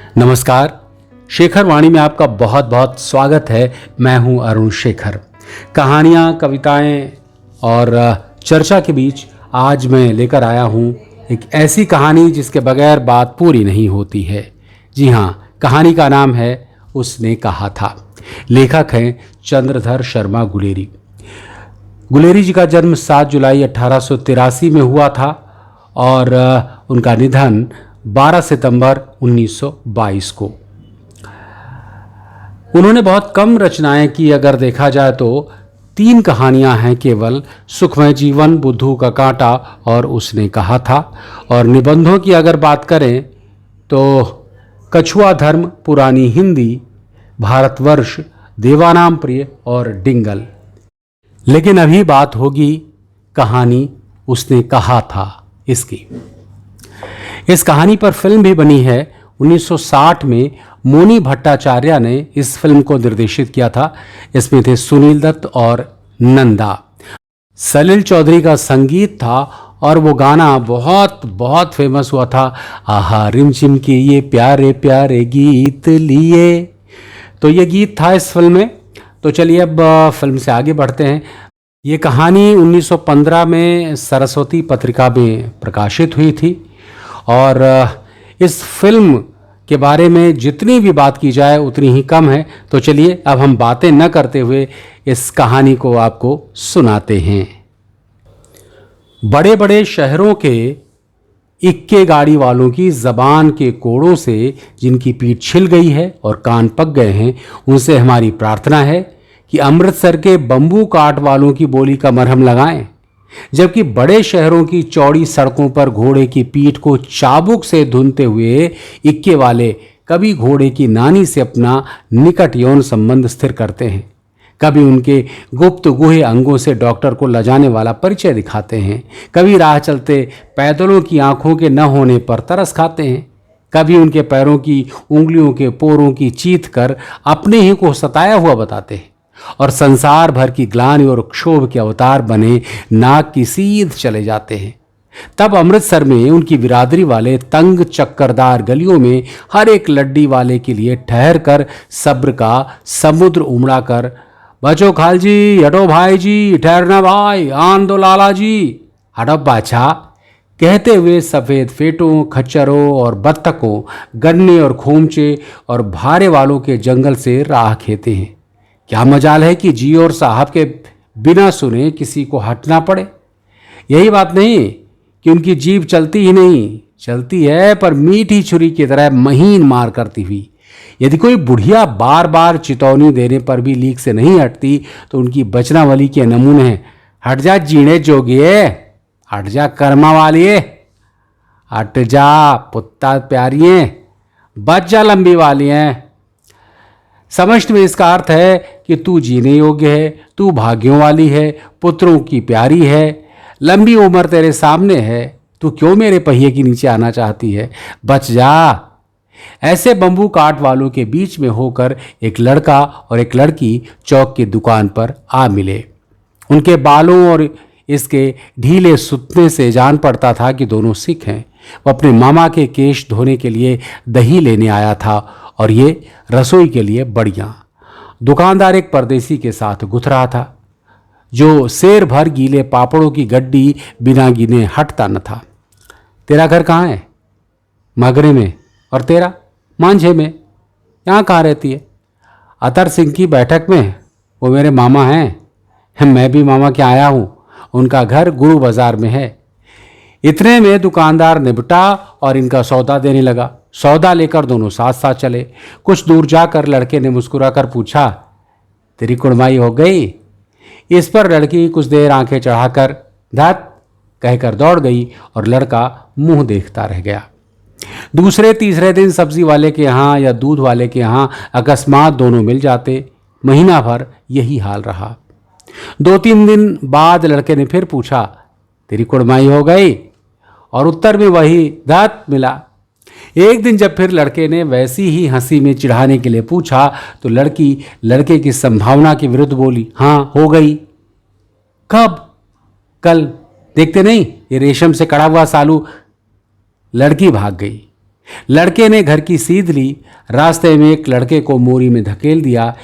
नमस्कार। शेखर वाणी में आपका बहुत बहुत स्वागत है। मैं हूं अरुण शेखर। कहानियां, कविताएं और चर्चा के बीच आज मैं लेकर आया हूं एक ऐसी कहानी जिसके बगैर बात पूरी नहीं होती है। जी हाँ, कहानी का नाम है उसने कहा था। लेखक हैं चंद्रधर शर्मा गुलेरी। गुलेरी जी का जन्म 7 जुलाई 1883 में हुआ था और उनका निधन 12 सितंबर 1922 को। उन्होंने बहुत कम रचनाएं की। अगर देखा जाए तो 3 कहानियां हैं केवल, सुखमय जीवन, बुद्धू का कांटा और उसने कहा था। और निबंधों की अगर बात करें तो कछुआ धर्म, पुरानी हिंदी, भारतवर्ष, देवानाम प्रिय और डिंगल। लेकिन अभी बात होगी कहानी उसने कहा था इसकी। इस कहानी पर फिल्म भी बनी है। 1960 में मोनी भट्टाचार्य ने इस फिल्म को निर्देशित किया था। इसमें थे सुनील दत्त और नंदा। सलील चौधरी का संगीत था और वो गाना बहुत बहुत फेमस हुआ था, आहा रिमझिम के ये प्यारे प्यारे गीत लिए। तो ये गीत था इस फिल्म में। तो चलिए अब फिल्म से आगे बढ़ते हैं। ये कहानी 1915 में सरस्वती पत्रिका में प्रकाशित हुई थी और इस फिल्म के बारे में जितनी भी बात की जाए उतनी ही कम है। तो चलिए अब हम बातें न करते हुए इस कहानी को आपको सुनाते हैं। बड़े बड़े शहरों के इक्के गाड़ी वालों की जबान के कोड़ों से जिनकी पीठ छिल गई है और कान पक गए हैं, उनसे हमारी प्रार्थना है कि अमृतसर के बम्बू काट वालों की बोली का मरहम लगाएं। जबकि बड़े शहरों की चौड़ी सड़कों पर घोड़े की पीठ को चाबुक से धुनते हुए इक्के वाले कभी घोड़े की नानी से अपना निकट यौन संबंध स्थिर करते हैं, कभी उनके गुप्त गुहे अंगों से डॉक्टर को लजाने वाला परिचय दिखाते हैं, कभी राह चलते पैदलों की आंखों के न होने पर तरस खाते हैं, कभी उनके पैरों की उंगलियों के पोरों की चीथ कर अपने ही को सताया हुआ बताते हैं और संसार भर की ग्लानि और क्षोभ के अवतार बने नाक की सीध चले जाते हैं। तब अमृतसर में उनकी बिरादरी वाले तंग चक्करदार गलियों में हर एक लड्डी वाले के लिए ठहर कर सब्र का समुद्र उमड़ा कर, बचो खाल जी, हटो भाई जी, ठहरना भाई, आन दो लाला जी, हटो बाछा, कहते हुए सफ़ेद फेटों, खच्चरों और बत्तखों, गन्ने और खोमचे और भारे वालों के जंगल से राह खेते हैं। क्या मजाल है कि जी और साहब के बिना सुने किसी को हटना पड़े। यही बात नहीं कि उनकी जीभ चलती ही नहीं, चलती है पर मीठी छुरी की तरह महीन मार करती हुई। यदि कोई बुढ़िया बार बार चितौनी देने पर भी लीक से नहीं हटती तो उनकी बचनावली के नमूने हैं, हट जा जीणे जोगिए, हट जा कर्मा वालिए, हट जा पुत्ता प्यारिये, बच जा लंबी वालिये। समष्टि में इसका अर्थ है कि तू जीने योग्य है, तू भाग्यों वाली है, पुत्रों की प्यारी है, लंबी उम्र तेरे सामने है, तू क्यों मेरे पहिए के नीचे आना चाहती है, बच जा। ऐसे बंबू काट वालों के बीच में होकर एक लड़का और एक लड़की चौक की दुकान पर आ मिले। उनके बालों और इसके ढीले सुतने से जान पड़ता था कि दोनों सिख हैं। वो अपने मामा के केश धोने के लिए दही लेने आया था और ये रसोई के लिए बड़ियाँ। दुकानदार एक परदेसी के साथ गुथ रहा था जो शेर भर गीले पापड़ों की गड्डी बिना गिने हटता न था। तेरा घर कहाँ है? मगरे में। और तेरा? मांझे में। यहाँ कहाँ रहती है? अतर सिंह की बैठक में। वो मेरे मामा हैं। मैं भी मामा के आया हूँ। उनका घर गुरु बाजार में है। इतने में दुकानदार निपटा और इनका सौदा देने लगा। सौदा लेकर दोनों साथ साथ चले। कुछ दूर जाकर लड़के ने मुस्कुराकर पूछा, तेरी कुड़माई हो गई? इस पर लड़की कुछ देर आंखें चढ़ाकर धत कहकर दौड़ गई और लड़का मुंह देखता रह गया। दूसरे तीसरे दिन सब्जी वाले के यहाँ या दूध वाले के यहाँ अकस्मात दोनों मिल जाते। महीना भर यही हाल रहा। 2-3 दिन बाद लड़के ने फिर पूछा, तेरी कुड़माई हो गई? और उत्तर में वही धत मिला। एक दिन जब फिर लड़के ने वैसी ही हंसी में चिढ़ाने के लिए पूछा तो लड़की लड़के की संभावना के विरुद्ध बोली, हाँ हो गई। कब? कल। देखते नहीं ये रेशम से कड़ा हुआ सालू। लड़की भाग गई। लड़के ने घर की सीध ली। रास्ते में एक लड़के को मोरी में धकेल दिया।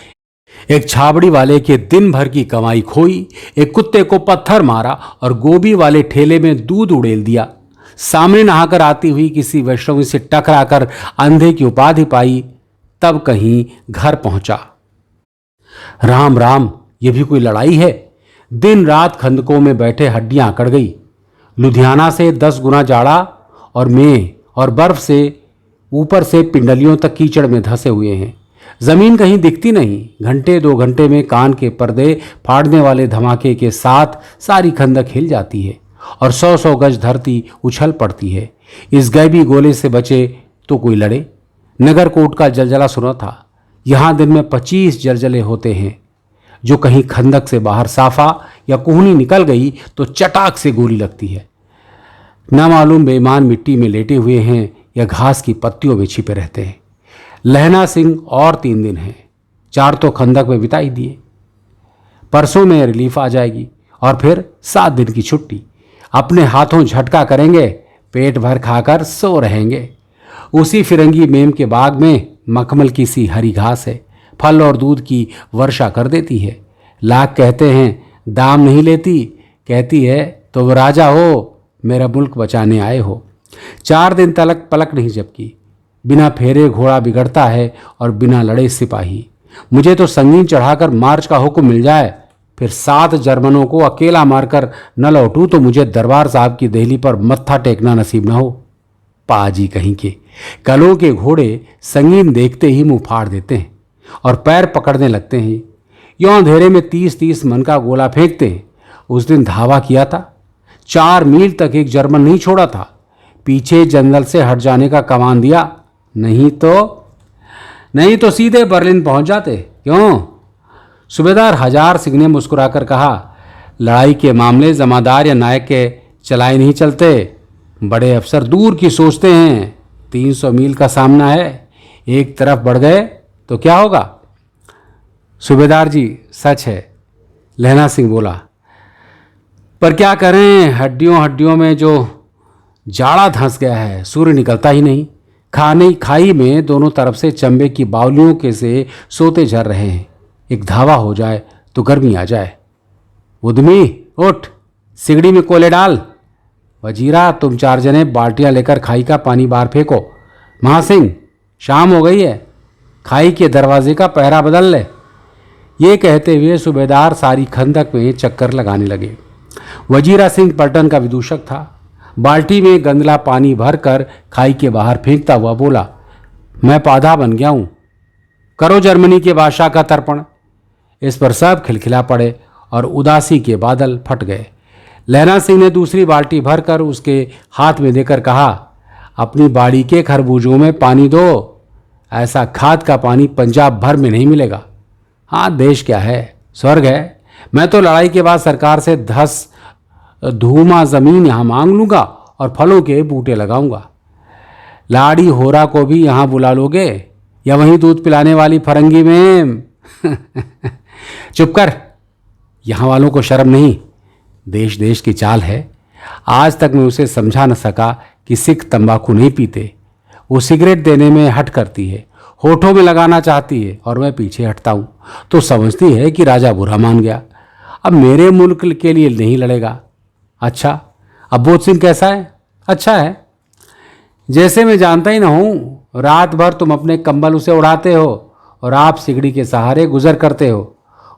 एक छाबड़ी वाले के दिन भर की कमाई खोई। एक कुत्ते को पत्थर मारा और गोभी वाले ठेले में दूध उड़ेल दिया। सामने नहाकर आती हुई किसी वैष्णवी से टकराकर अंधे की उपाधि पाई। तब कहीं घर पहुंचा। राम राम, ये भी कोई लड़ाई है। दिन रात खंदकों में बैठे हड्डियां अकड़ गई। लुधियाना से 10 गुना जाड़ा और मेह और बर्फ से ऊपर से पिंडलियों तक कीचड़ में धंसे हुए हैं। जमीन कहीं दिखती नहीं। घंटे 2 घंटे में कान के पर्दे फाड़ने वाले धमाके के साथ सारी खंदक हिल जाती है और 100-100 गज धरती उछल पड़ती है। इस गैबी गोले से बचे तो कोई लड़े। नगरकोट का जलजला सुना था। यहाँ दिन में 25 जलजले होते हैं। जो कहीं खंदक से बाहर साफा या कोहनी निकल गई तो चटाक से गोली लगती है। न मालूम बेईमान मिट्टी में लेटे हुए हैं या घास की पत्तियों में छिपे रहते हैं। लहना सिंह और 3 दिन हैं। 4 तो खंदक में बिता ही दिए। परसों में रिलीफ आ जाएगी और फिर 7 दिन की छुट्टी। अपने हाथों झटका करेंगे, पेट भर खाकर सो रहेंगे। उसी फिरंगी मेम के बाग में मखमल की सी हरी घास है। फल और दूध की वर्षा कर देती है। लाख कहते हैं दाम नहीं लेती, कहती है तो वो राजा हो, मेरा मुल्क बचाने आए हो। 4 दिन तलक पलक नहीं झपकी। बिना फेरे घोड़ा बिगड़ता है और बिना लड़े सिपाही। मुझे तो संगीन चढ़ाकर मार्च का हुक्म मिल जाए, फिर 7 जर्मनों को अकेला मारकर न लौटूं तो मुझे दरबार साहब की देहली पर मत्था टेकना नसीब न हो। पाजी कहीं के कलों के घोड़े संगीन देखते ही मुंह फाड़ देते हैं और पैर पकड़ने लगते हैं। यों अंधेरे में 30-30 मन का गोला फेंकते हैं। उस दिन धावा किया था। 4 मील तक एक जर्मन नहीं छोड़ा था। पीछे जंगल से हट जाने का कमान दिया, नहीं तो सीधे बर्लिन पहुंच जाते। क्यों? सूबेदार हजार सिंह ने मुस्कुराकर कहा, लड़ाई के मामले जमादार या नायक के चलाए नहीं चलते। बड़े अफसर दूर की सोचते हैं। 300 मील का सामना है, एक तरफ बढ़ गए तो क्या होगा? सूबेदार जी, सच है, लहना सिंह बोला, पर क्या करें, हड्डियों हड्डियों में जो जाड़ा धंस गया है, सूर्य निकलता ही नहीं। खाई में दोनों तरफ से चंबे की बावलियों के से सोते झर रहे हैं। एक धावा हो जाए तो गर्मी आ जाए। उद्मी उठ, सिगड़ी में कोले डाल। वजीरा, तुम 4 जने बाल्टियां लेकर खाई का पानी बाहर फेंको। महासिंह, शाम हो गई है, खाई के दरवाजे का पहरा बदल ले। ये कहते हुए सूबेदार सारी खंदक में चक्कर लगाने लगे। वजीरा सिंह पलटन का विदूषक था। बाल्टी में गंदला पानी भरकर खाई के बाहर फेंकता हुआ बोला, मैं पौधा बन गया हूं, करो जर्मनी के बादशाह का तर्पण। इस पर सब खिलखिला पड़े और उदासी के बादल फट गए। लहना सिंह ने दूसरी बाल्टी भरकर उसके हाथ में देकर कहा, अपनी बाड़ी के खरबूजों में पानी दो। ऐसा खाद का पानी पंजाब भर में नहीं मिलेगा। हाँ, देश क्या है, स्वर्ग है। मैं तो लड़ाई के बाद सरकार से 10 धूमा जमीन यहाँ मांग लूँगा और फलों के बूटे लगाऊंगा। लाड़ी होरा को भी यहाँ बुला लोगे या वहीं दूध पिलाने वाली फरंगी में? चुप कर, यहाँ वालों को शर्म नहीं। देश देश की चाल है। आज तक मैं उसे समझा न सका कि सिख तंबाकू नहीं पीते। वो सिगरेट देने में हट करती है, होठों में लगाना चाहती है और मैं पीछे हटता हूँ तो समझती है कि राजा बुरा मान गया, अब मेरे मुल्क के लिए नहीं लड़ेगा। अच्छा, अब्बोध सिंह कैसा है? अच्छा है, जैसे मैं जानता ही ना हूँ। रात भर तुम अपने कंबल उसे उड़ाते हो और आप सिगड़ी के सहारे गुजर करते हो।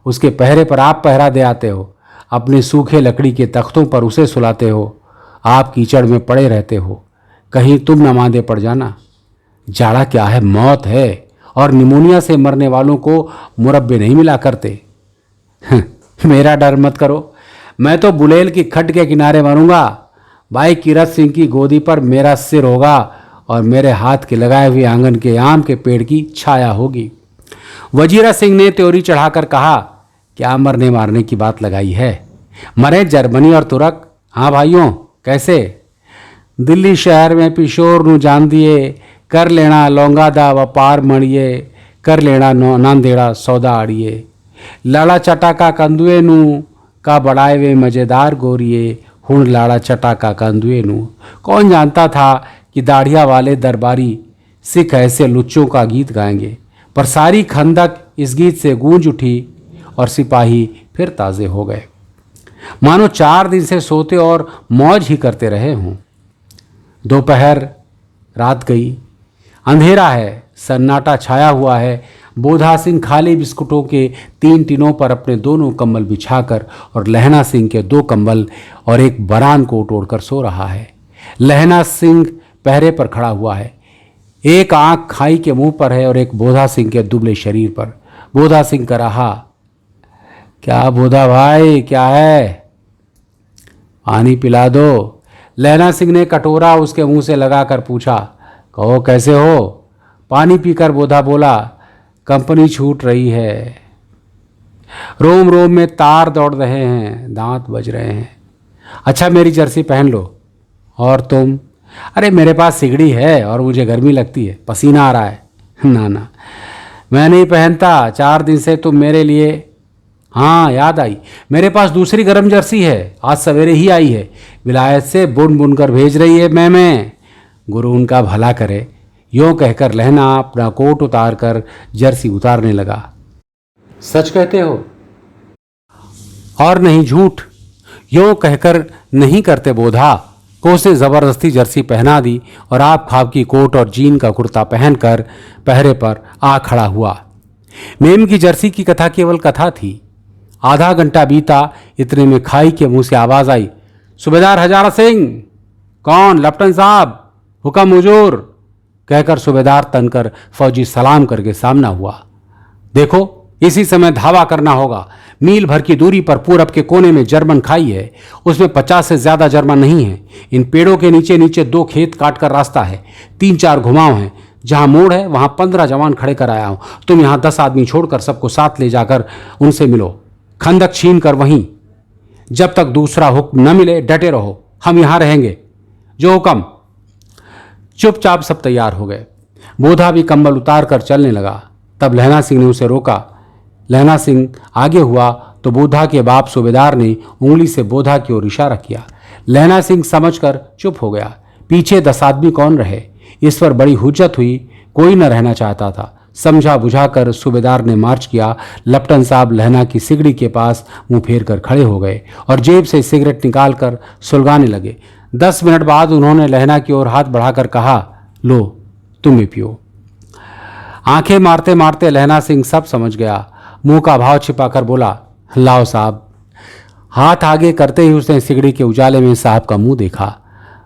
उसके पहरे पर आप पहरा दे आते हो। अपने सूखे लकड़ी के तख्तों पर उसे सुलाते हो। आप कीचड़ में पड़े रहते हो, कहीं तुम न मांदे पड़ जाना। जाड़ा क्या है, मौत है, और निमोनिया से मरने वालों को मुरब्बे नहीं मिला करते। मेरा डर मत करो, मैं तो बुलेल की खड्ड के किनारे मरूंगा। भाई कीरत सिंह की गोदी पर मेरा सिर होगा और मेरे हाथ के लगाए हुए आंगन के आम के पेड़ की छाया होगी। वजीरा सिंह ने त्योरी चढ़ाकर कहा, क्या मरने मारने की बात लगाई है? मरे जर्मनी और तुर्क। हाँ भाइयों, कैसे? दिल्ली शहर में पिशोर नू जान दिए, कर लेना लौंगा दा व्यापार मणिए, कर लेना नांदेड़ा सौदा आड़िए। लाड़ा चटा का कंदुए नू का बड़ाए वे मज़ेदार गोरिए, हुण लाड़ा चटा का कंदुए नू। कौन जानता था कि दाढ़िया वाले दरबारी सिख ऐसे लुच्चों का गीत गाएंगे। पर सारी खंदक इस गीत से गूंज उठी और सिपाही फिर ताज़े हो गए, मानो 4 दिन से सोते और मौज ही करते रहे हों। दोपहर रात गई, अंधेरा है, सन्नाटा छाया हुआ है। बोधा सिंह खाली बिस्कुटों के 3 टिनों पर अपने दोनों कंबल बिछाकर और लहना सिंह के 2 कंबल और एक बरान कोट ओढ़कर सो रहा है। लहना सिंह पहरे पर खड़ा हुआ है, एक आंख खाई के मुंह पर है और एक बोधा सिंह के दुबले शरीर पर। बोधा सिंह का रहा, क्या बोधा भाई, क्या है, पानी पिला दो। लहना सिंह ने कटोरा उसके मुंह से लगाकर पूछा। कहो कैसे हो? पानी पीकर बोधा बोला, कंपनी छूट रही है, रोम रोम में तार दौड़ रहे हैं, दांत बज रहे हैं। अच्छा मेरी जर्सी पहन लो। और तुम? अरे मेरे पास सिगड़ी है और मुझे गर्मी लगती है, पसीना आ रहा है। ना ना मैं नहीं पहनता, 4 दिन से तुम मेरे लिए। हाँ याद आई, मेरे पास दूसरी गर्म जर्सी है, आज सवेरे ही आई है, विलायत से बुन बुन कर भेज रही है मैं। गुरु उनका भला करे। यूँ कहकर लहना अपना कोट उतार कर जर्सी उतारने लगा। सच कहते हो? और नहीं झूठ। यूँ कहकर नहीं करते बोधा को उसे जबरदस्ती जर्सी पहना दी और आप खाब की कोट और जीन का कुर्ता पहनकर पहरे पर आ खड़ा हुआ। मेम की जर्सी की कथा केवल कथा थी। आधा घंटा बीता, इतने में खाई के मुंह से आवाज आई, सूबेदार हजारा सिंह। कौन? लेफ्टिनेंट साहब, हुक्म हुजूर, कहकर सूबेदार तनकर फौजी सलाम करके सामना हुआ। देखो इसी समय धावा करना होगा। मील भर की दूरी पर पूरब के कोने में जर्मन खाई है, उसमें 50 से ज्यादा जर्मन नहीं है। इन पेड़ों के नीचे नीचे 2 खेत काट कर रास्ता है, 3-4 घुमाव हैं। जहां मोड़ है वहां 15 जवान खड़े कर आया हूं। तुम यहां 10 आदमी छोड़कर सबको साथ ले जाकर उनसे मिलो, खंदक छीन कर वहीं। जब तक दूसरा हुक्म न मिले डटे रहो, हम यहां रहेंगे, जो हुक्म। चुपचाप सब तैयार हो गए। बोधा भी कंबल उतार कर चलने लगा। तब लहना सिंह ने उसे रोका। लहना सिंह आगे हुआ तो बोधा के बाप सूबेदार ने उंगली से बोधा की ओर इशारा किया। लहना सिंह समझकर चुप हो गया। पीछे 10 आदमी कौन रहे, इस पर बड़ी हुज्जत हुई। कोई न रहना चाहता था। समझा बुझाकर सूबेदार ने मार्च किया। लेफ्टिनेंट साहब लहना की सिगड़ी के पास मुंह फेर कर खड़े हो गए और जेब से सिगरेट निकालकर सुलगाने लगे। 10 मिनट बाद उन्होंने लहना की ओर हाथ बढ़ाकर कहा, लो तुम भी पियो। आंखें मारते मारते लहना सिंह सब समझ गया। मुंह का भाव छिपाकर बोला, लाओ साहब। हाथ आगे करते ही उसने सिगड़ी के उजाले में साहब का मुंह देखा,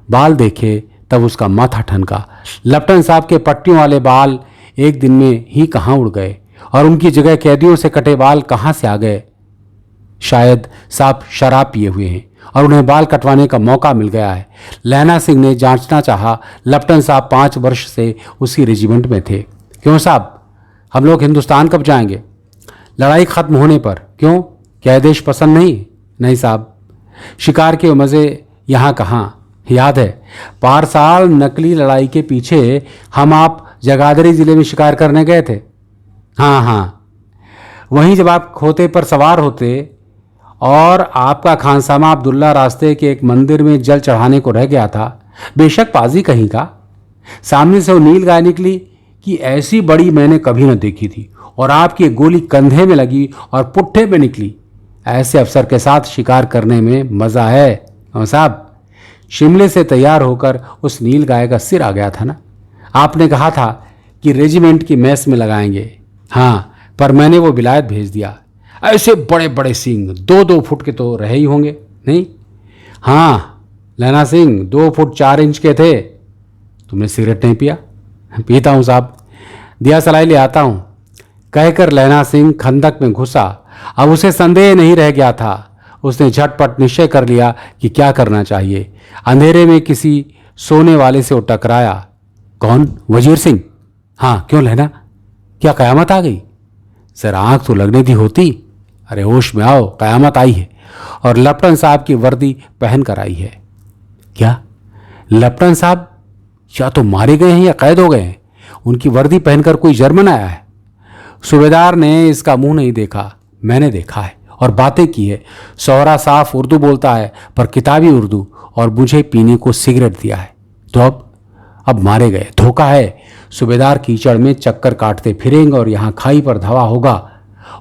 बाल देखे, तब उसका माथा ठनका। लेफ्टिनेंट साहब के पट्टियों वाले बाल एक दिन में ही कहाँ उड़ गए और उनकी जगह कैदियों से कटे बाल कहाँ से आ गए। शायद साहब शराब पिए हुए हैं और उन्हें बाल कटवाने का मौका मिल गया है। लहना सिंह ने जांचना चाहा। लेफ्टिनेंट साहब 5 वर्ष से उसी रेजिमेंट में थे। क्यों साहब, हम लोग हिंदुस्तान कब जाएंगे? लड़ाई खत्म होने पर। क्यों, क्या देश पसंद नहीं? नहीं साहब, शिकार के मज़े यहाँ कहाँ। याद है पार साल नकली लड़ाई के पीछे हम आप जगाधरी जिले में शिकार करने गए थे। हाँ हाँ, वहीं जब आप खोते पर सवार होते और आपका खानसामा अब्दुल्ला रास्ते के एक मंदिर में जल चढ़ाने को रह गया था। बेशक पाजी कहीं का। सामने से वो नील गाय निकली कि ऐसी बड़ी मैंने कभी न देखी थी और आपकी गोली कंधे में लगी और पुट्ठे में निकली। ऐसे अफसर के साथ शिकार करने में मज़ा है। और साहब, शिमले से तैयार होकर उस नील गाय का सिर आ गया था ना। आपने कहा था कि रेजिमेंट की मैस में लगाएंगे। हाँ, पर मैंने वो विलायत भेज दिया। ऐसे बड़े बड़े सींग 2-2 फुट के तो रहे ही होंगे। नहीं? हाँ लहना सिंह 2 फुट 4 इंच के थे। तुमने सिगरेट नहीं पिया? पीता हूँ साहब, दिया सलाई ले आता हूँ, कहकर लहना सिंह खंदक में घुसा। अब उसे संदेह नहीं रह गया था। उसने झटपट निश्चय कर लिया कि क्या करना चाहिए। अंधेरे में किसी सोने वाले से वो टकराया। कौन? वजीर सिंह। हाँ, क्यों लहना, क्या कयामत आ गई? सर आंख तो लगने दी होती। अरे होश में आओ, कयामत आई है और लेफ्टिनेंट साहब की वर्दी पहन कर आई है। क्या लेफ्टिनेंट साहब या तो मारे गए हैं या कैद हो गए हैं? उनकी वर्दी पहनकर कोई जर्मन आया है। सूबेदार ने इसका मुंह नहीं देखा, मैंने देखा है और बातें की है। सोहरा साफ उर्दू बोलता है पर किताबी उर्दू, और मुझे पीने को सिगरेट दिया है। तो अब मारे गए, धोखा है। सूबेदार कीचड़ में चक्कर काटते फिरेंगे और यहाँ खाई पर धावा होगा,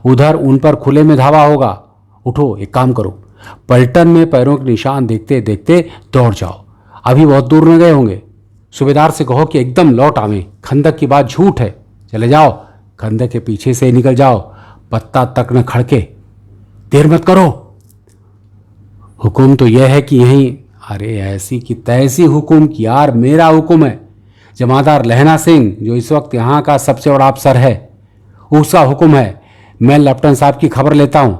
उधर उन पर खुले में धावा होगा। उठो, एक काम करो, पलटन में पैरों के निशान देखते देखते दौड़ जाओ, अभी बहुत दूर न गए होंगे। सूबेदार से कहो कि एकदम लौट आवें, खंदक की बात झूठ है। चले जाओ, खंदक के पीछे से निकल जाओ, पत्ता तक न खड़के, देर मत करो। हुक्म तो यह है कि यहीं। अरे ऐसी की तैसी हुक्म की यार, मेरा हुक्म है। जमादार लहना सिंह जो इस वक्त यहाँ का सबसे बड़ा अफसर है, उसका हुक्म है। मैं लेफ्टिनेंट साहब की खबर लेता हूँ।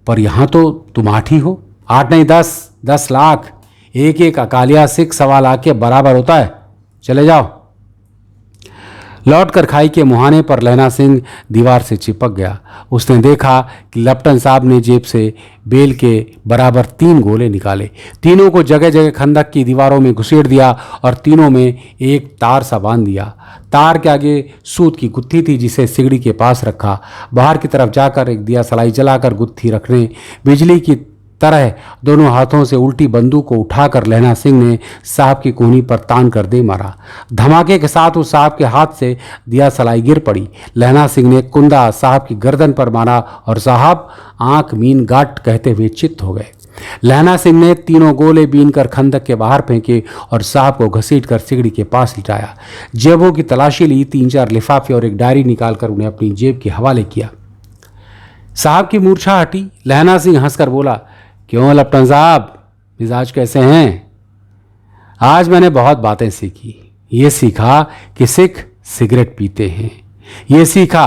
पर यहाँ तो तुम 8 ही हो, 8 नहीं 10 लाख, एक एक अकालिया सिख 1.25 लाख के बराबर होता है। चले जाओ। लौटकर खाई के मुहाने पर लहना सिंह दीवार से चिपक गया। उसने देखा कि लेफ्टिनेंट साहब ने जेब से बेल के बराबर 3 गोले निकाले, तीनों को जगह जगह खंदक की दीवारों में घुसेड़ दिया और तीनों में एक तार सा बांध दिया। तार के आगे सूत की गुत्थी थी जिसे सिगड़ी के पास रखा। बाहर की तरफ जाकर एक दिया सलाई जलाकर गुत्थी रखने, बिजली की तरह दोनों हाथों से उल्टी बंदूक को उठाकर लहना सिंह ने साहब की कोहनी पर तान कर दे मारा। धमाके के साथ उस साहब के हाथ से दिया सलाई गिर पड़ी। लहना सिंह ने कुंदा साहब की गर्दन पर मारा और साहब आंख मीन गाट कहते हुए चित्त हो गए। लहना सिंह ने तीनों गोले बीन कर खंदक के बाहर फेंके और साहब को घसीट कर सिगड़ी के पास लिटाया। जेबों की तलाशी ली, 3-4 लिफाफे और एक डायरी निकालकर उन्हें अपनी जेब के हवाले किया। साहब की मूर्छा हटी। लहना सिंह हंसकर बोला, क्यों लेफ्टिनेंट साहब, मिजाज कैसे हैं? आज मैंने बहुत बातें सीखी। ये सीखा कि सिख सिगरेट पीते हैं, ये सीखा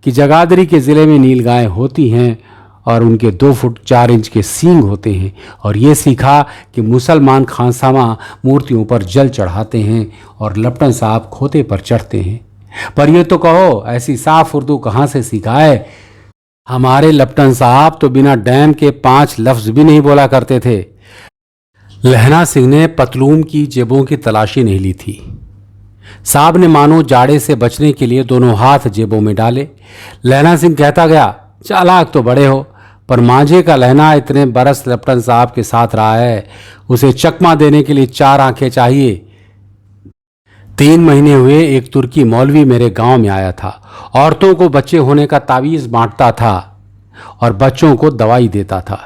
कि जगाधरी के ज़िले में नीलगायें होती हैं और उनके 2 फुट 4 इंच के सींग होते हैं, और ये सीखा कि मुसलमान खानसामा मूर्तियों पर जल चढ़ाते हैं और लेफ्टिनेंट साहब खोते पर चढ़ते हैं। पर ये तो कहो, ऐसी साफ उर्दू कहाँ से सीखा है? हमारे लेफ्टिनेंट साहब तो बिना डैम के 5 लफ्ज भी नहीं बोला करते थे। लहना सिंह ने पतलून की जेबों की तलाशी नहीं ली थी। साहब ने मानो जाड़े से बचने के लिए दोनों हाथ जेबों में डाले। लहना सिंह कहता गया, चालाक तो बड़े हो, पर मांझे का लहना इतने बरस लेफ्टिनेंट साहब के साथ रहा है, उसे चकमा देने के लिए 4 आंखें चाहिए। 3 महीने हुए एक तुर्की मौलवी मेरे गांव में आया था। औरतों को बच्चे होने का तावीज़ बांटता था और बच्चों को दवाई देता था।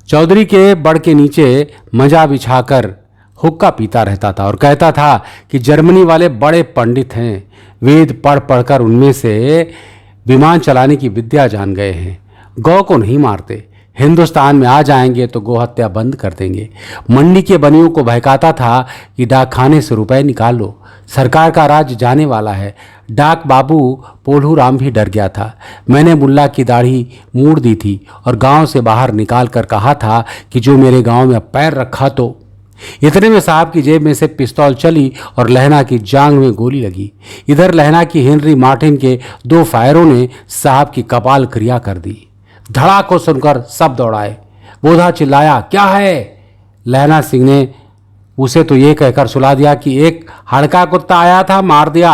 चौधरी के बड़ के नीचे मजा बिछाकर हुक्का पीता रहता था और कहता था कि जर्मनी वाले बड़े पंडित हैं, वेद पढ़ पढ़कर उनमें से विमान चलाने की विद्या जान गए हैं। गौ को नहीं मारते, हिंदुस्तान में आ जाएंगे तो गोहत्या बंद कर देंगे। मंडी के बनियों को बहकाता था कि डाकखाने से रुपए निकाल लो, सरकार का राज जाने वाला है। डाक बाबू पोल्हू राम भी डर गया था। मैंने मुल्ला की दाढ़ी मूड़ दी थी और गांव से बाहर निकाल कर कहा था कि जो मेरे गांव में पैर रखा तो। इतने में साहब की जेब में से पिस्तौल चली और लहना की जांग में गोली लगी। इधर लहना की हेनरी मार्टिन के 2 फायरों ने साहब की कपाल क्रिया कर दी। धड़ाक को सुनकर सब दौड़ाए। बोधा चिल्लाया, क्या है? लहना सिंह ने उसे तो ये कहकर सुला दिया कि एक हड़का कुत्ता आया था, मार दिया,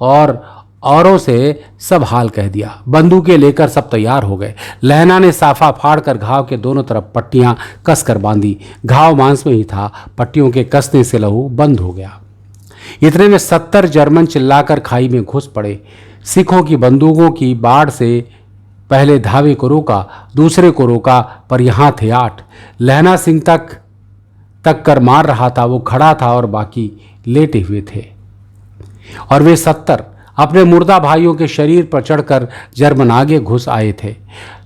और औरों से सब हाल कह दिया। बंदूकें लेकर सब तैयार हो गए। लहना ने साफा फाड़कर घाव के दोनों तरफ पट्टियां कसकर बांधी। घाव मांस में ही था, पट्टियों के कसने से लहू बंद हो गया। इतने में 70 जर्मन चिल्लाकर खाई में घुस पड़े। सिखों की बंदूकों की बाढ़ से पहले धावे को रोका, दूसरे को रोका, पर यहां थे 8। लहना सिंह तक कर मार रहा था, वो खड़ा था और बाकी लेटे हुए थे, और वे 70 अपने मुर्दा भाइयों के शरीर पर चढ़कर जर्मन आगे घुस आए थे।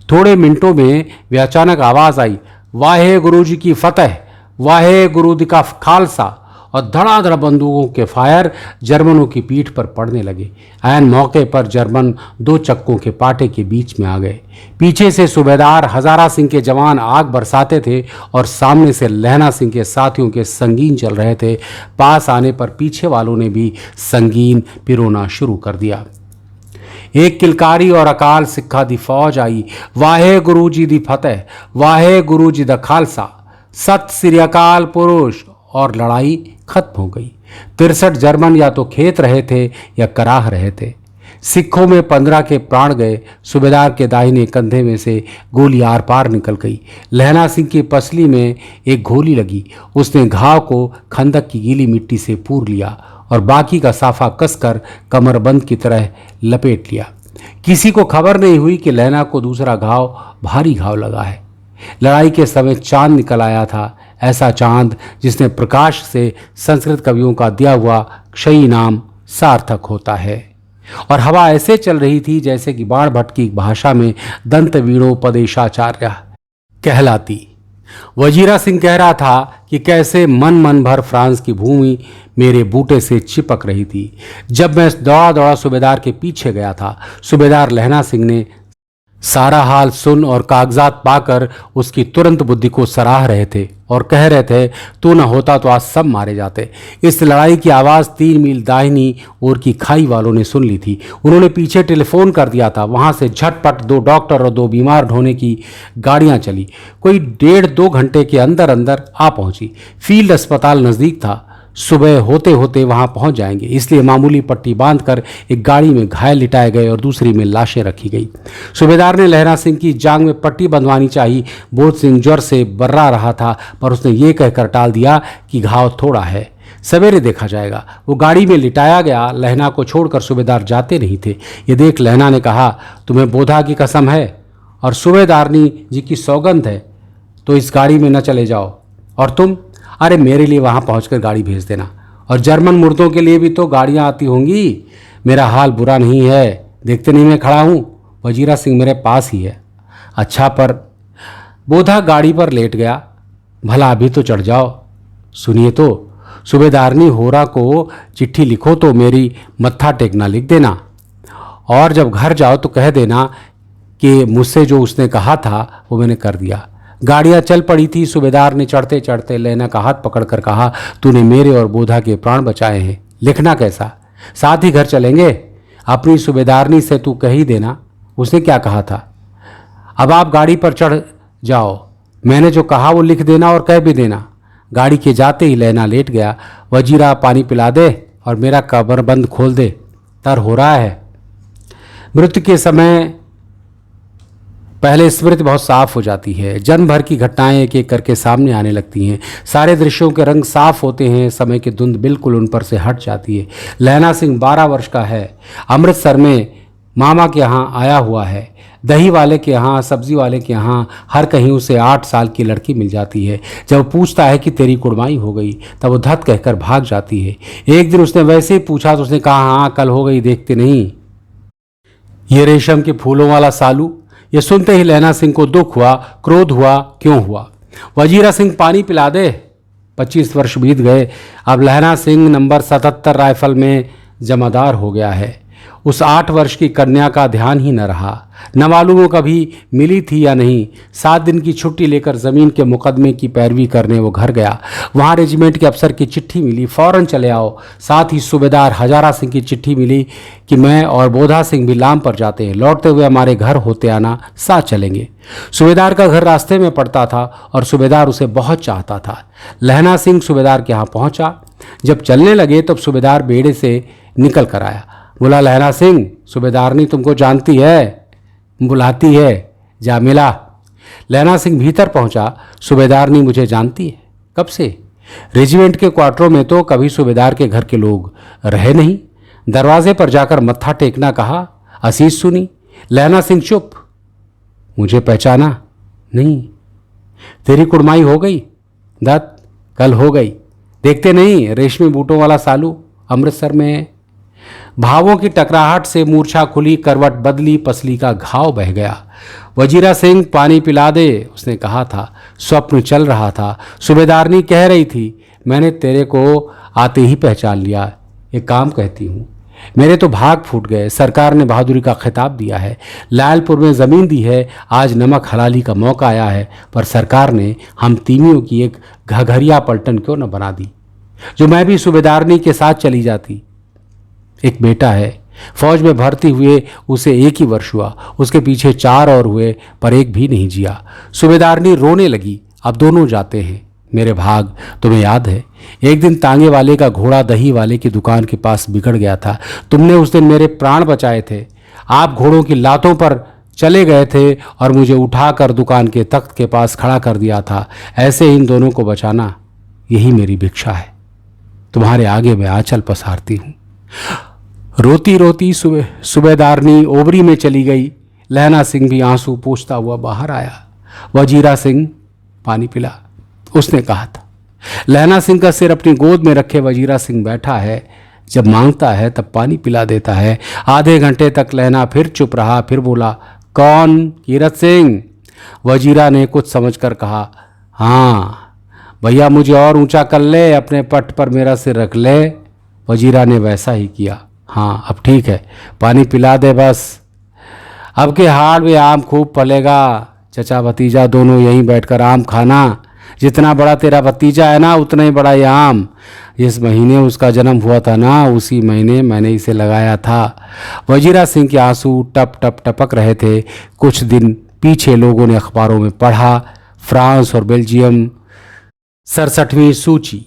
थोड़े मिनटों में वे अचानक आवाज आई, वाहे गुरु जी की फतेह, वाहे गुरु जी का खालसा, और धड़ाधड़ बंदूकों के फायर जर्मनों की पीठ पर पड़ने लगे। ऐन मौके पर जर्मन 2 चक्कों के पाटे के बीच में आ गए। पीछे से सूबेदार हजारा सिंह के जवान आग बरसाते थे और सामने से लहना सिंह के साथियों के संगीन चल रहे थे। पास आने पर पीछे वालों ने भी संगीन पिरोना शुरू कर दिया। एक किलकारी और अकाल सिक्खा दी फौज आई, वाहे गुरु जी दी फतेह, वाहे गुरु जी दा खालसा, सत श्री अकाल पुरुष, और लड़ाई खत्म हो गई। 63 जर्मन या तो खेत रहे थे या कराह रहे थे। सिखों में 15 के प्राण गए। सूबेदार के दाहिने कंधे में से गोली आर पार निकल गई। लहना सिंह की पसली में एक गोली लगी। उसने घाव को खंदक की गीली मिट्टी से पूर लिया और बाकी का साफा कसकर कमरबंद की तरह लपेट लिया। किसी को खबर नहीं हुई कि लैला को दूसरा घाव, भारी घाव लगा है। लड़ाई के समय चांद निकल आया था, ऐसा चांद जिसने प्रकाश से संस्कृत कवियों का दिया हुआ क्षयी नाम सार्थक होता है। और हवा ऐसे चल रही थी जैसे कि बाण भट्ट की भाषा में दंत वीणोपदेशाचार्य कहलाती। वजीरा सिंह कह रहा था कि कैसे मन भर फ्रांस की भूमि मेरे बूटे से चिपक रही थी। जब मैं दौड़ा दौड़ा सूबेदार के पीछे गया था, सूबेदार लहना सिंह ने सारा हाल सुन और कागजात पाकर उसकी तुरंत बुद्धि को सराह रहे थे और कह रहे थे, तू न होता तो आज सब मारे जाते। इस लड़ाई की आवाज़ 3 मील दाहिनी ओर की खाई वालों ने सुन ली थी। उन्होंने पीछे टेलीफोन कर दिया था। वहां से झटपट 2 डॉक्टर और 2 बीमार ढोने की गाड़ियां चली। कोई 1.5-2 घंटे के अंदर अंदर आ पहुंची। फील्ड अस्पताल नज़दीक था। सुबह होते होते वहां पहुंच जाएंगे, इसलिए मामूली पट्टी बांधकर एक गाड़ी में घायल लिटाए गए और दूसरी में लाशें रखी गई। सूबेदार ने लहरा सिंह की जांग में पट्टी बंधवानी चाहिए। बोध सिंह ज्वर से बर्रा रहा था, पर उसने ये कहकर टाल दिया कि घाव थोड़ा है, सवेरे देखा जाएगा। वो गाड़ी में लिटाया गया। लहना को छोड़कर सूबेदार जाते नहीं थे। ये देख लहना ने कहा, तुम्हें बोधा की कसम है और सूबेदारनी जी की सौगंध है तो इस गाड़ी में न चले जाओ। और तुम, अरे मेरे लिए वहाँ पहुंचकर गाड़ी भेज देना। और जर्मन मुर्दों के लिए भी तो गाड़ियाँ आती होंगी। मेरा हाल बुरा नहीं है, देखते नहीं मैं खड़ा हूँ, वजीरा सिंह मेरे पास ही है। अच्छा, पर बोधा गाड़ी पर लेट गया। भला अभी तो चढ़ जाओ। सुनिए तो, सूबेदारनी होरा को चिट्ठी लिखो तो मेरी मत्था टेकना लिख देना, और जब घर जाओ तो कह देना कि मुझसे जो उसने कहा था वो मैंने कर दिया। गाड़ियां चल पड़ी थी। सूबेदार ने चढ़ते चढ़ते लैला का हाथ पकड़कर कहा, तूने मेरे और बोधा के प्राण बचाए हैं, लिखना कैसा? साथ ही घर चलेंगे। अपनी सूबेदारनी से तू कह ही देना, उसने क्या कहा था। अब आप गाड़ी पर चढ़ जाओ, मैंने जो कहा वो लिख देना और कह भी देना। गाड़ी के जाते ही लैला लेट गया। वजीरा पानी पिला दे और मेरा कमरबंद खोल दे, तर हो रहा है। मृत्यु के समय पहले स्मृति बहुत साफ हो जाती है। जन्म भर की घटनाएं एक एक करके सामने आने लगती हैं। सारे दृश्यों के रंग साफ होते हैं। समय की धुंध बिल्कुल उन पर से हट जाती है। लहना सिंह 12 वर्ष का है। अमृतसर में मामा के यहाँ आया हुआ है। दही वाले के यहाँ, सब्जी वाले के यहाँ, हर कहीं उसे 8 साल की लड़की मिल जाती है। जब पूछता है कि तेरी कुड़माई हो गई, तब वो धत कहकर भाग जाती है। एक दिन उसने वैसे ही पूछा तो उसने कहा, हाँ कल हो गई, देखते नहीं। ये रेशम के फूलों वाला सालू। ये सुनते ही लहना सिंह को दुख हुआ, क्रोध हुआ। क्यों हुआ? वजीरा सिंह पानी पिला दे। 25 वर्ष बीत गए। अब लहना सिंह नंबर 77 राइफल में जमादार हो गया है। उस 8 वर्ष की कन्या का ध्यान ही न रहा। न मालूम वो कभी मिली थी या नहीं। 7 दिन की छुट्टी लेकर ज़मीन के मुकदमे की पैरवी करने वो घर गया। वहाँ रेजिमेंट के अफसर की चिट्ठी मिली, फ़ौरन चले आओ। साथ ही सूबेदार हजारा सिंह की चिट्ठी मिली कि मैं और बोधा सिंह भी लाम पर जाते हैं, लौटते हुए हमारे घर होते आना, साथ चलेंगे। सूबेदार का घर रास्ते में पड़ता था और सूबेदार उसे बहुत चाहता था। लहना सिंह सूबेदार के यहाँ पहुँचा। जब चलने लगे तब सूबेदार बेड़े से निकल कर आया। बोला, लहना सिंह, सूबेदारनी तुमको जानती है, बुलाती है, जा मिला। लहना सिंह भीतर पहुंचा। सूबेदारनी मुझे जानती है। कब से? रेजिमेंट के क्वार्टरों में तो कभी सूबेदार के घर के लोग रहे नहीं। दरवाजे पर जाकर मत्था टेकना कहा, असीस सुनी। लहना सिंह चुप। मुझे पहचाना नहीं। तेरी कुड़माई हो गई? दत्त, कल हो गई, देखते नहीं, रेशमी बूटों वाला सालू अमृतसर में है। भावों की टकराहट से मूर्छा खुली, करवट बदली, पसली का घाव बह गया। वजीरा सिंह पानी पिला दे, उसने कहा था। स्वप्न चल रहा था। सूबेदारनी कह रही थी, मैंने तेरे को आते ही पहचान लिया। एक काम कहती हूँ, मेरे तो भाग फूट गए। सरकार ने बहादुरी का खिताब दिया है, लालपुर में ज़मीन दी है। आज नमक हलाली का मौका आया है, पर सरकार ने हम तीमियों की एक घघरिया पलटन क्यों न बना दी, जो मैं भी सूबेदारनी के साथ चली जाती। एक बेटा है, फौज में भर्ती हुए उसे 1 ही वर्ष हुआ। उसके पीछे 4 और हुए, पर एक भी नहीं जिया। सूबेदारनी रोने लगी। अब दोनों जाते हैं। मेरे भाग, तुम्हें याद है एक दिन तांगे वाले का घोड़ा दही वाले की दुकान के पास बिगड़ गया था। तुमने उस दिन मेरे प्राण बचाए थे। आप घोड़ों की लातों पर चले गए थे और मुझे उठाकर दुकान के तख्त के पास खड़ा कर दिया था। ऐसे इन दोनों को बचाना, यही मेरी भिक्षा है। तुम्हारे आगे मैं आंचल पसारती हूँ। रोती रोती सूबेदारनी ओबरी में चली गई। लहना सिंह भी आंसू पोंछता हुआ बाहर आया। वजीरा सिंह पानी पिला, उसने कहा था। लहना सिंह का सिर अपनी गोद में रखे वजीरा सिंह बैठा है। जब मांगता है तब पानी पिला देता है। आधे घंटे तक लहना फिर चुप रहा, फिर बोला, कौन? कीरत सिंह। वजीरा ने कुछ समझकर कहा, हाँ भैया, मुझे और ऊंचा कर ले, अपने पट पर मेरा सिर रख ले। वजीरा ने वैसा ही किया। हाँ अब ठीक है, पानी पिला दे बस। अब के हाड़ में आम खूब फलेगा। चचा भतीजा दोनों यहीं बैठकर आम खाना। जितना बड़ा तेरा भतीजा है ना, उतना ही बड़ा ये आम। जिस महीने उसका जन्म हुआ था ना, उसी महीने मैंने इसे लगाया था। वजीरा सिंह के आंसू टप टप टपक रहे थे। कुछ दिन पीछे लोगों ने अखबारों में पढ़ा, फ्रांस और बेल्जियम 67वीं सूची,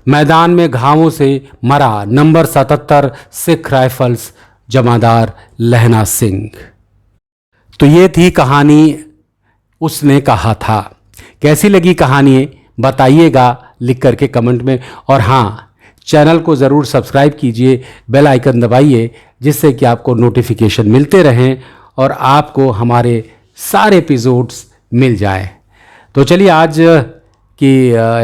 मैदान में घावों से मरा नंबर 77 सिख राइफल्स जमादार लहना सिंह। तो ये थी कहानी उसने कहा था। कैसी लगी कहानी बताइएगा लिख करके कमेंट में। और हाँ, चैनल को ज़रूर सब्सक्राइब कीजिए, बेल आइकन दबाइए, जिससे कि आपको नोटिफिकेशन मिलते रहें और आपको हमारे सारे एपिसोड्स मिल जाएं। तो चलिए आज की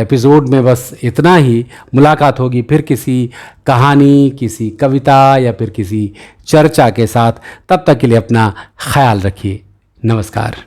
एपिसोड में बस इतना ही। मुलाकात होगी फिर किसी कहानी, किसी कविता या फिर किसी चर्चा के साथ। तब तक के लिए अपना ख्याल रखिए। नमस्कार।